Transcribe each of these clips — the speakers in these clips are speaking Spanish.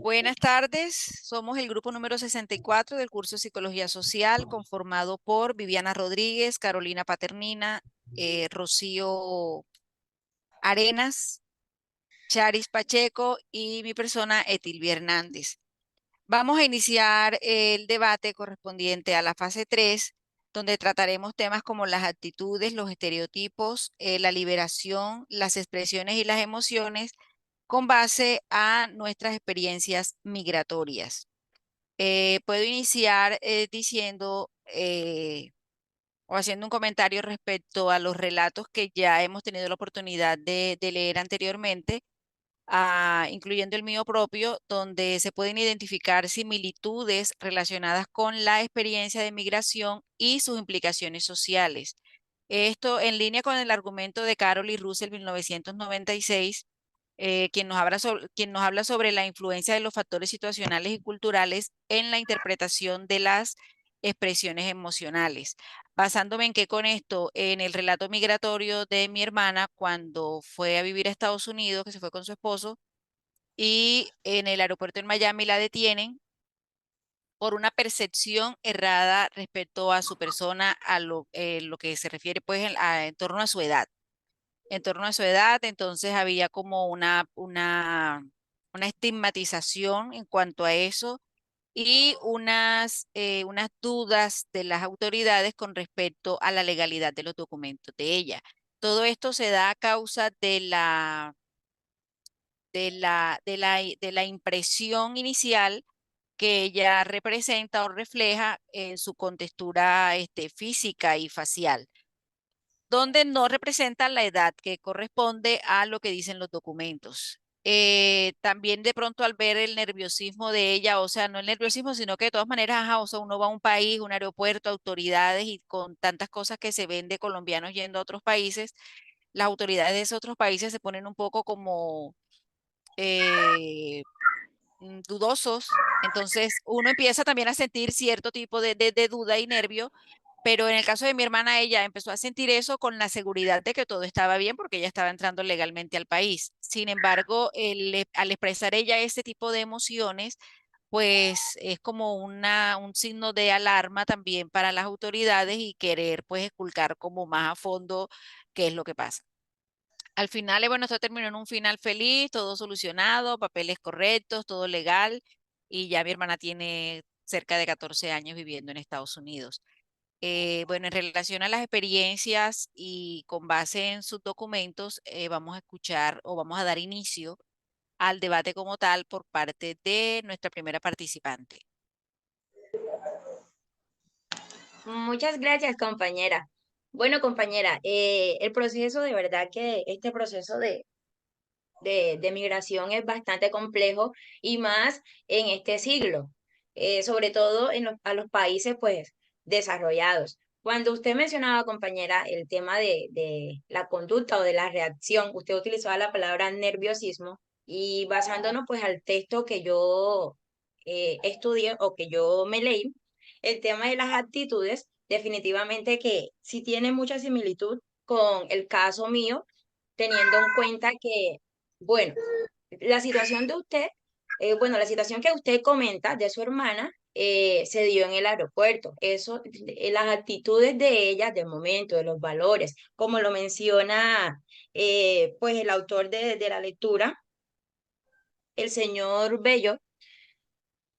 Buenas tardes, somos el grupo número 64 del curso de Psicología Social, conformado por Viviana Rodríguez, Carolina Paternina, Rocío Arenas, Charis Pacheco y mi persona, Etilvia Hernández. Vamos a iniciar el debate correspondiente a la fase 3, donde trataremos temas como las actitudes, los estereotipos, la liberación, las expresiones y las emociones con base a nuestras experiencias migratorias. Puedo iniciar diciendo o haciendo un comentario respecto a los relatos que ya hemos tenido la oportunidad de leer anteriormente, incluyendo el mío propio, donde se pueden identificar similitudes relacionadas con la experiencia de migración y sus implicaciones sociales. Esto en línea con el argumento de Carol y Russell 1996, quien nos habla sobre la influencia de los factores situacionales y culturales en la interpretación de las expresiones emocionales. Basándome en que con esto, en el relato migratorio de mi hermana, cuando fue a vivir a Estados Unidos, que se fue con su esposo, y en el aeropuerto en Miami la detienen por una percepción errada respecto a su persona, lo que se refiere pues en torno a su edad. En torno a su edad, entonces había como una estigmatización en cuanto a eso y unas dudas de las autoridades con respecto a la legalidad de los documentos de ella. Todo esto se da a causa de la impresión inicial que ella representa o refleja en su contextura física y facial, donde no representa la edad que corresponde a lo que dicen los documentos. También de pronto al ver el nerviosismo de ella, o sea, no el nerviosismo, sino que de todas maneras, ajá, o sea, uno va a un país, un aeropuerto, autoridades y con tantas cosas que se ven de colombianos yendo a otros países, las autoridades de esos otros países se ponen un poco como eh, dudosos. Entonces uno empieza también a sentir cierto tipo de duda y nervio, pero en el caso de mi hermana, ella empezó a sentir eso con la seguridad de que todo estaba bien porque ella estaba entrando legalmente al país. Sin embargo, al expresar ella ese tipo de emociones, pues es como un signo de alarma también para las autoridades y querer pues esculcar como más a fondo qué es lo que pasa. Al final, bueno, esto terminó en un final feliz, todo solucionado, papeles correctos, todo legal, y ya mi hermana tiene cerca de 14 años viviendo en Estados Unidos. Bueno, en relación a las experiencias y con base en sus documentos, vamos a escuchar o vamos a dar inicio al debate como tal por parte de nuestra primera participante. Muchas gracias, compañera. Bueno, compañera, el proceso de verdad que este proceso de migración es bastante complejo y más en este siglo, sobre todo a los países pues desarrollados. Cuando usted mencionaba, compañera, el tema de la conducta o de la reacción, usted utilizaba la palabra nerviosismo y basándonos pues al texto que yo estudié o que yo me leí, el tema de las actitudes definitivamente que sí tiene mucha similitud con el caso mío, teniendo en cuenta que bueno, la situación de usted, bueno, la situación que usted comenta de su hermana se dio en el aeropuerto. Eso, las actitudes de ella, de momento, de los valores, como lo menciona pues el autor de la lectura, el señor Bello,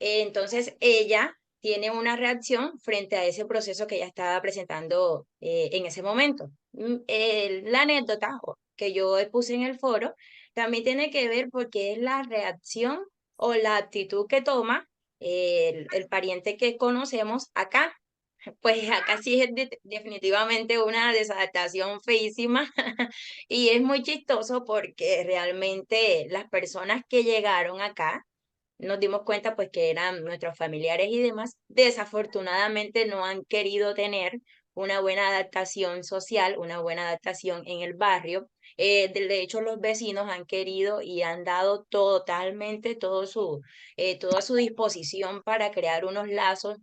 entonces ella tiene una reacción frente a ese proceso que ella estaba presentando en ese momento. La anécdota que yo puse en el foro también tiene que ver porque es la reacción o la actitud que toma el pariente que conocemos acá. Pues acá sí es definitivamente una desadaptación feísima y es muy chistoso porque realmente las personas que llegaron acá nos dimos cuenta pues que eran nuestros familiares y demás, desafortunadamente no han querido tener una buena adaptación social, una buena adaptación en el barrio. De hecho, los vecinos han querido y han dado totalmente toda su disposición para crear unos lazos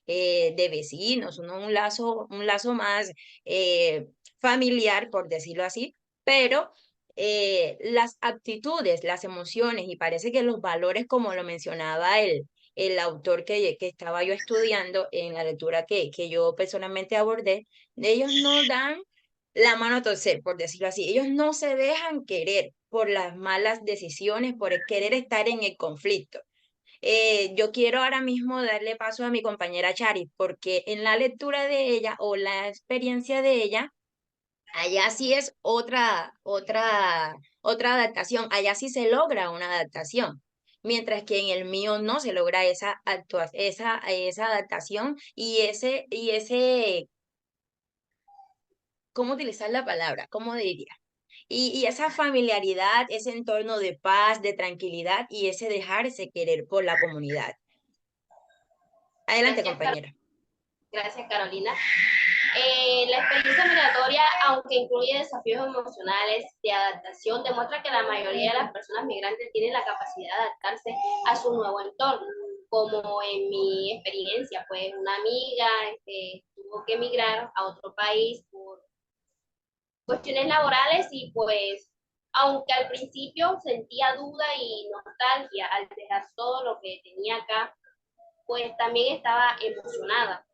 de vecinos, un lazo más familiar, por decirlo así, pero las aptitudes, las emociones y parece que los valores, como lo mencionaba el autor que estaba yo estudiando en la lectura que yo personalmente abordé, ellos no dan la mano a torcer, por decirlo así. Ellos no se dejan querer por las malas decisiones, por el querer estar en el conflicto. Yo quiero ahora mismo darle paso a mi compañera Chari, porque en la lectura de ella o la experiencia de ella, allá sí es otra adaptación, allá sí se logra una adaptación, mientras que en el mío no se logra esa adaptación y ese, ¿cómo utilizar la palabra? ¿Cómo diría? Y esa familiaridad, ese entorno de paz, de tranquilidad y ese dejarse querer por la comunidad. Adelante, Gracias, compañera. gracias Carolina. La experiencia migratoria, aunque incluye desafíos emocionales de adaptación, demuestra que la mayoría de las personas migrantes tienen la capacidad de adaptarse a su nuevo entorno. Como en mi experiencia, pues una amiga tuvo que emigrar a otro país por cuestiones laborales y pues aunque al principio sentía duda y nostalgia al dejar todo lo que tenía acá, pues también estaba emocionada.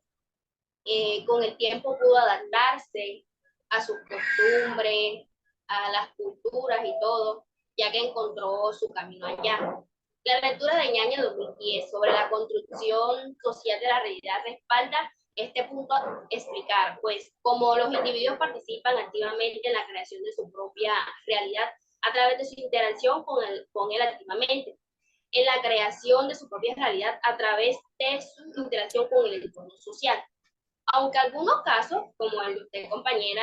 Con el tiempo pudo adaptarse a sus costumbres, a las culturas y todo, ya que encontró su camino allá. La lectura de Ñaña 2010 sobre la construcción social de la realidad respalda este punto a explicar, pues como los individuos participan activamente en la creación de su propia realidad a través de su interacción con él activamente, en la creación de su propia realidad a través de su interacción con el entorno social. Aunque en algunos casos, como el de usted, compañera,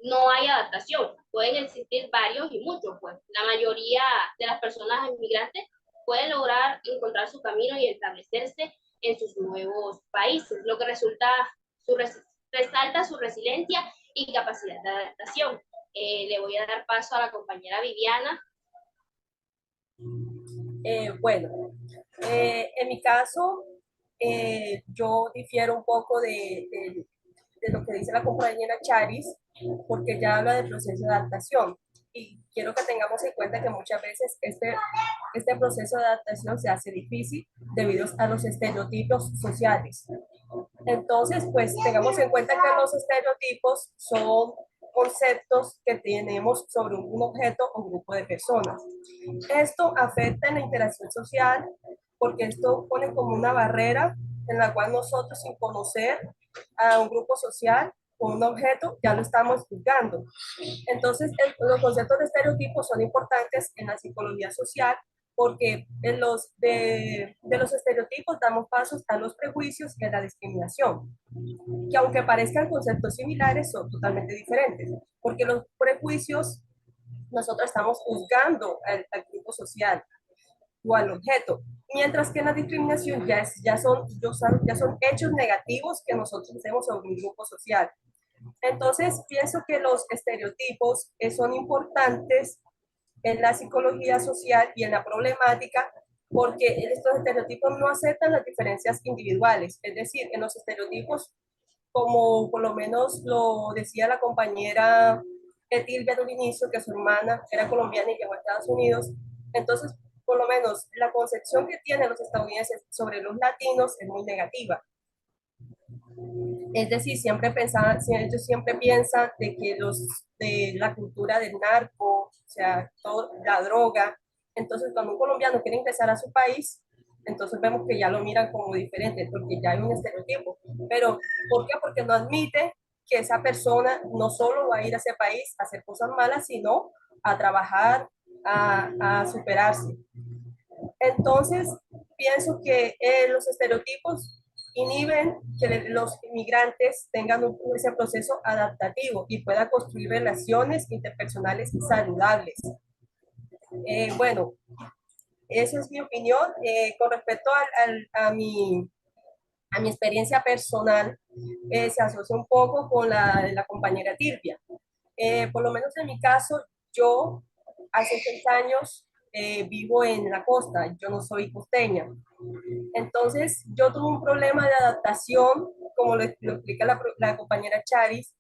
no hay adaptación. Pueden existir varios y muchos, pues. La mayoría de las personas inmigrantes pueden lograr encontrar su camino y establecerse en sus nuevos países, lo que resalta su resiliencia y capacidad de adaptación. Le voy a dar paso a la compañera Viviana. Bueno, en mi caso, yo difiero un poco de lo que dice la compañera Charis, porque ya habla del proceso de adaptación. Y quiero que tengamos en cuenta que muchas veces este proceso de adaptación se hace difícil debido a los estereotipos sociales. Entonces, pues tengamos en cuenta que los estereotipos son conceptos que tenemos sobre un objeto o grupo de personas. Esto afecta en la interacción social porque esto pone como una barrera en la cual nosotros, sin conocer a un grupo social o un objeto, ya lo estamos juzgando. Entonces, los conceptos de estereotipos son importantes en la psicología social porque de los estereotipos damos pasos a los prejuicios y a la discriminación, que aunque parezcan conceptos similares, son totalmente diferentes, porque los prejuicios nosotros estamos juzgando al grupo social o al objeto, mientras que en la discriminación ya son hechos negativos que nosotros hacemos sobre un grupo social. Entonces, pienso que los estereotipos son importantes en la psicología social y en la problemática, porque estos estereotipos no aceptan las diferencias individuales. Es decir, en los estereotipos, como por lo menos lo decía la compañera Etilvia al inicio, que su hermana era colombiana y llegó a Estados Unidos, entonces, por lo menos, la concepción que tienen los estadounidenses sobre los latinos es muy negativa. Es decir, ellos siempre piensan de que de la cultura del narco, o sea, la droga. Entonces, cuando un colombiano quiere ingresar a su país, entonces vemos que ya lo miran como diferente, porque ya hay un estereotipo. Pero, ¿por qué? Porque no admite que esa persona no solo va a ir a ese país a hacer cosas malas, sino a trabajar, a superarse. Entonces, pienso que los estereotipos inhiben que los inmigrantes tengan ese proceso adaptativo y puedan construir relaciones interpersonales saludables. Bueno, esa es mi opinión. Con respecto a mi experiencia personal, se asocia un poco con la de la compañera Tilvia. Por lo menos en mi caso, yo hace 6 años vivo en la costa, yo no soy costeña. Entonces, yo tuve un problema de adaptación, como lo explica la compañera Charis,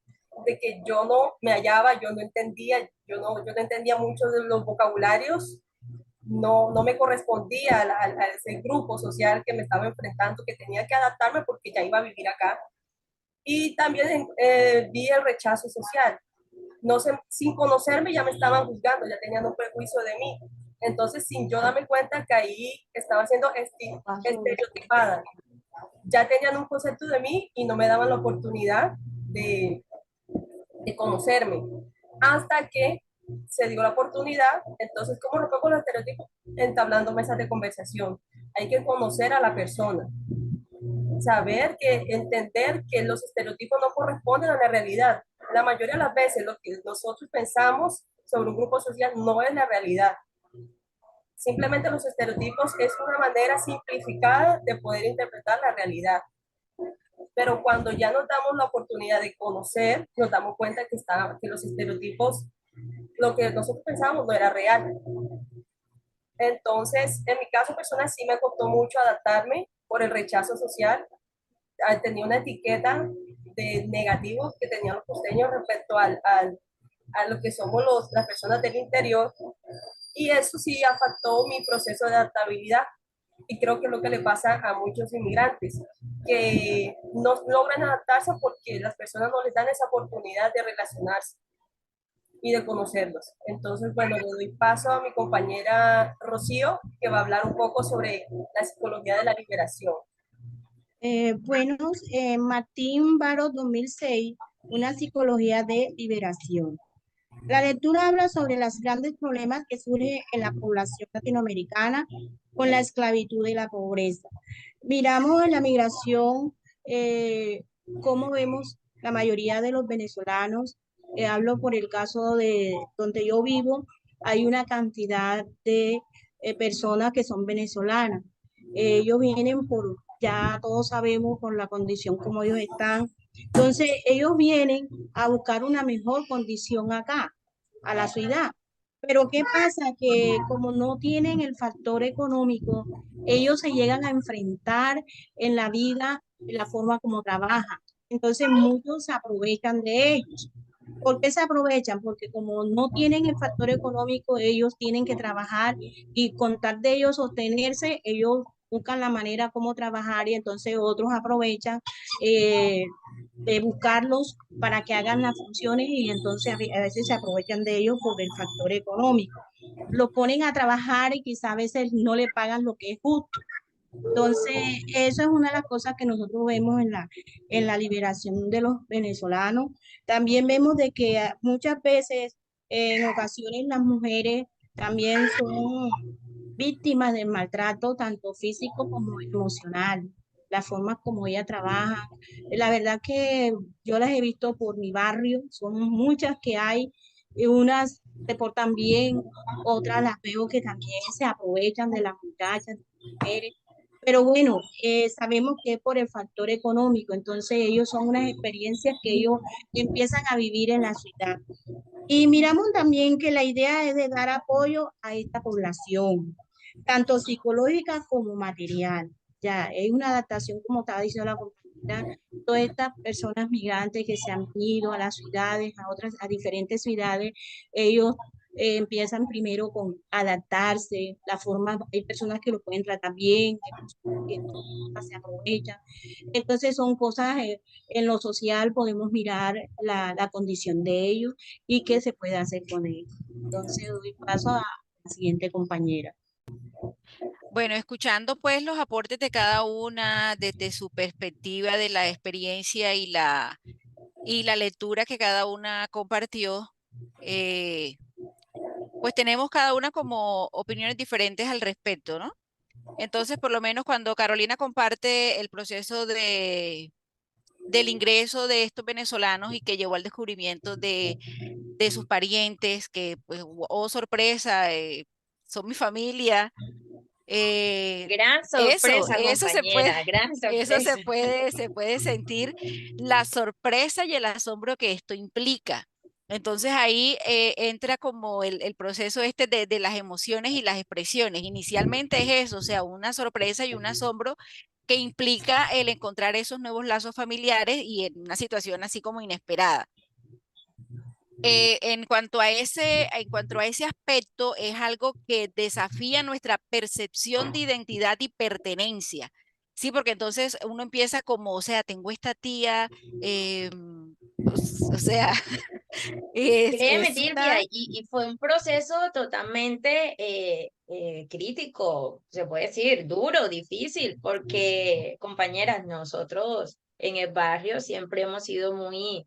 de que yo no me hallaba, yo no entendía mucho de los vocabularios, no me correspondía a ese grupo social que me estaba enfrentando, que tenía que adaptarme porque ya iba a vivir acá. Y también vi el rechazo social. No sé, sin conocerme ya me estaban juzgando, ya tenían un prejuicio de mí. Entonces, sin yo darme cuenta que ahí estaba siendo estereotipada, ya tenían un concepto de mí y no me daban la oportunidad de, de conocerme. Hasta que se dio la oportunidad, entonces, ¿cómo rompo con los estereotipos? Entablando mesas de conversación. Hay que conocer a la persona, saber que, entender que los estereotipos no corresponden a la realidad. La mayoría de las veces lo que nosotros pensamos sobre un grupo social no es la realidad. Simplemente los estereotipos es una manera simplificada de poder interpretar la realidad. Pero cuando ya nos damos la oportunidad de conocer, nos damos cuenta que los estereotipos, lo que nosotros pensábamos no era real. Entonces, en mi caso personal sí me costó mucho adaptarme por el rechazo social. Tenía una etiqueta de negativo que tenían los costeños respecto a lo que somos las personas del interior, y eso sí afectó mi proceso de adaptabilidad, y creo que es lo que le pasa a muchos inmigrantes, que no logran adaptarse porque las personas no les dan esa oportunidad de relacionarse y de conocerlos. Entonces, bueno, le doy paso a mi compañera Rocío, que va a hablar un poco sobre la psicología de la liberación. Martín Baró 2006, una psicología de liberación. La lectura habla sobre los grandes problemas que surgen en la población latinoamericana con la esclavitud y la pobreza. Miramos en la migración, cómo vemos la mayoría de los venezolanos, hablo por el caso de donde yo vivo, hay una cantidad de personas que son venezolanas. Ellos vienen por, ya todos sabemos, por la condición como ellos están. Entonces, ellos vienen a buscar una mejor condición acá, a la ciudad. Pero ¿qué pasa? Que como no tienen el factor económico, ellos se llegan a enfrentar en la vida, en la forma como trabajan. Entonces, muchos se aprovechan de ellos. ¿Por qué se aprovechan? Porque como no tienen el factor económico, ellos tienen que trabajar y con tal de ellos sostenerse, ellos buscan la manera como trabajar y entonces otros aprovechan eh, de buscarlos para que hagan las funciones y entonces a veces se aprovechan de ellos por el factor económico. Los ponen a trabajar y quizá a veces no le pagan lo que es justo. Entonces, eso es una de las cosas que nosotros vemos en la liberación de los venezolanos. También vemos de que muchas veces, en ocasiones, las mujeres también son víctimas del maltrato, tanto físico como emocional, la forma como ellas trabajan. La verdad que yo las he visto por mi barrio, son muchas que hay, y unas se portan bien, otras las veo que también se aprovechan de las muchachas, de las mujeres. Pero bueno, sabemos que es por el factor económico, entonces ellos son unas experiencias que ellos empiezan a vivir en la ciudad. Y miramos también que la idea es de dar apoyo a esta población, tanto psicológica como material. Ya, es una adaptación, como estaba diciendo la compañera, todas estas personas migrantes que se han ido a las ciudades, a diferentes ciudades, ellos empiezan primero con adaptarse, la forma, hay personas que lo pueden tratar bien, hay personas que no se aprovechan. Entonces son cosas, en lo social podemos mirar la condición de ellos y qué se puede hacer con ellos. Entonces doy paso a la siguiente compañera. Bueno, escuchando pues los aportes de cada una desde su perspectiva de la experiencia y la lectura que cada una compartió, eh, pues tenemos cada una como opiniones diferentes al respecto, ¿no? Entonces, por lo menos cuando Carolina comparte el proceso del ingreso de estos venezolanos y que llevó al descubrimiento de sus parientes, que pues, oh sorpresa, son mi familia. eh, Gran eso, sorpresa, compañera, gran eso sorpresa. se puede sentir la sorpresa y el asombro que esto implica. Entonces ahí entra como el proceso este de las emociones y las expresiones. Inicialmente es eso, o sea, una sorpresa y un asombro que implica el encontrar esos nuevos lazos familiares y en una situación así como inesperada. En cuanto a ese aspecto, es algo que desafía nuestra percepción de identidad y pertenencia. Sí, porque entonces uno empieza como, o sea, tengo esta tía, o sea, Créeme, es Silvia, una, y fue un proceso totalmente crítico, se puede decir, duro, difícil, porque compañeras, nosotros en el barrio siempre hemos sido muy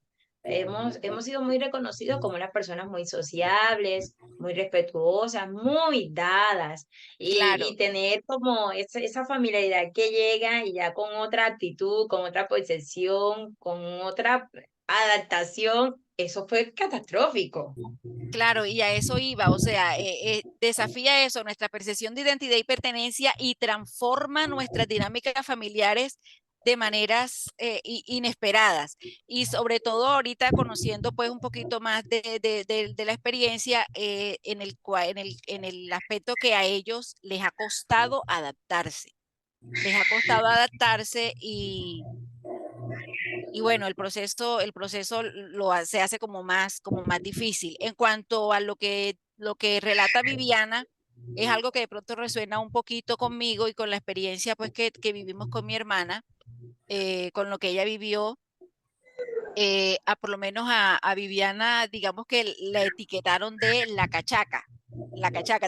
reconocidos como unas personas muy sociables, muy respetuosas, muy dadas, y claro. tener como esa familiaridad que llega y ya con otra actitud, con otra percepción, con otra adaptación, eso fue catastrófico. Claro, y a eso iba, o sea, desafía eso, nuestra percepción de identidad y pertenencia y transforma nuestras dinámicas familiares de maneras inesperadas. Y sobre todo ahorita conociendo pues un poquito más de la experiencia en el aspecto que a ellos les ha costado adaptarse. Les ha costado adaptarse y bueno, el proceso se hace como más difícil. En cuanto a lo que relata Viviana, es algo que de pronto resuena un poquito conmigo y con la experiencia pues que vivimos con mi hermana, con lo que ella vivió. Por lo menos a Viviana, digamos que la etiquetaron de la cachaca,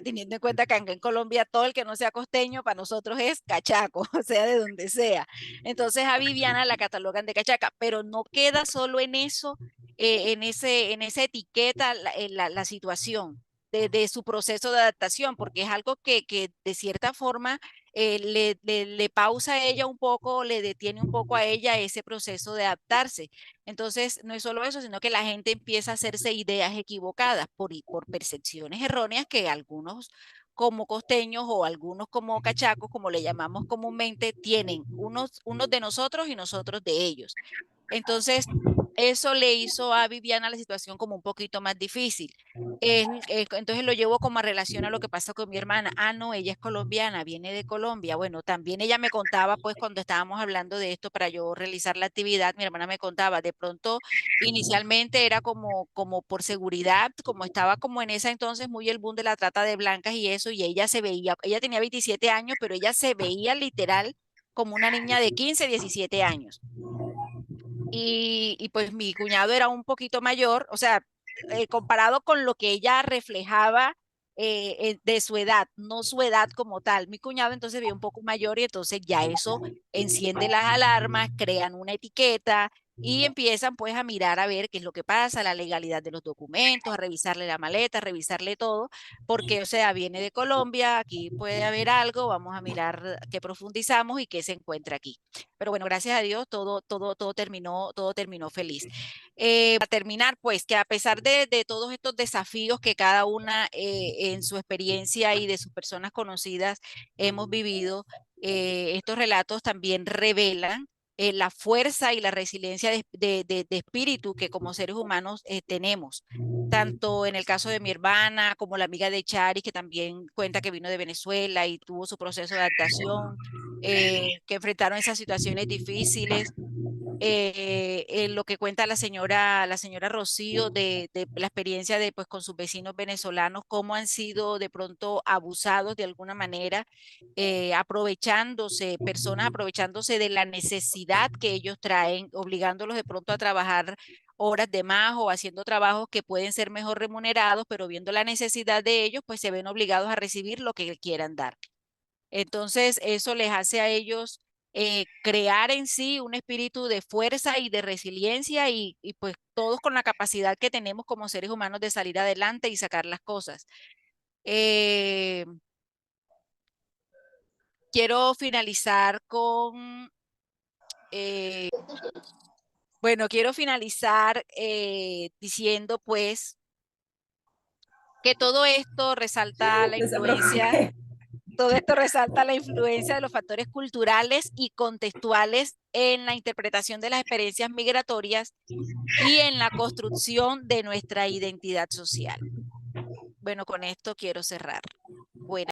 teniendo en cuenta que acá en Colombia todo el que no sea costeño para nosotros es cachaco, o sea, de donde sea. Entonces a Viviana la catalogan de cachaca, pero no queda solo en eso, en esa etiqueta la situación de su proceso de adaptación, porque es algo que de cierta forma le pausa a ella un poco, le detiene un poco a ella ese proceso de adaptarse. Entonces, no es solo eso, sino que la gente empieza a hacerse ideas equivocadas por percepciones erróneas que algunos como costeños o algunos como cachacos, como le llamamos comúnmente, tienen unos de nosotros y nosotros de ellos. Entonces, eso le hizo a Viviana la situación como un poquito más difícil. Entonces lo llevo como a relación a lo que pasó con mi hermana. Ah, no, ella es colombiana, viene de Colombia. Bueno, también ella me contaba, pues cuando estábamos hablando de esto para yo realizar la actividad, mi hermana me contaba, de pronto inicialmente era como por seguridad, como estaba como en ese entonces muy el boom de la trata de blancas y eso, y ella se veía, ella tenía 27 años, pero ella se veía literal como una niña de 15, 17 años. Y pues mi cuñado era un poquito mayor, o sea, comparado con lo que ella reflejaba de su edad, no su edad como tal. Mi cuñado entonces veía un poco mayor y entonces ya eso enciende las alarmas, crean una etiqueta y empiezan pues a mirar a ver qué es lo que pasa, la legalidad de los documentos, a revisarle la maleta, a revisarle todo, porque o sea, viene de Colombia, aquí puede haber algo, vamos a mirar qué profundizamos y qué se encuentra aquí. Pero bueno, gracias a Dios todo terminó feliz. Para terminar, pues que a pesar de todos estos desafíos que cada una en su experiencia y de sus personas conocidas hemos vivido, estos relatos también revelan la fuerza y la resiliencia de espíritu que como seres humanos tenemos. Tanto en el caso de mi hermana como la amiga de Chari, que también cuenta que vino de Venezuela y tuvo su proceso de adaptación, que enfrentaron esas situaciones difíciles. Lo que cuenta la señora Rocío de la experiencia de pues con sus vecinos venezolanos, cómo han sido de pronto abusados de alguna manera, personas aprovechándose de la necesidad que ellos traen, obligándolos de pronto a trabajar horas de más o haciendo trabajos que pueden ser mejor remunerados, pero viendo la necesidad de ellos, pues se ven obligados a recibir lo que quieran dar. Entonces, eso les hace a ellos crear en sí un espíritu de fuerza y de resiliencia y pues todos con la capacidad que tenemos como seres humanos de salir adelante y sacar las cosas. Eh, quiero finalizar eh, quiero finalizar diciendo pues que todo esto resalta la No se influencia. preocupe. Todo esto resalta la influencia de los factores culturales y contextuales en la interpretación de las experiencias migratorias y en la construcción de nuestra identidad social. Bueno, con esto quiero cerrar. Buenas.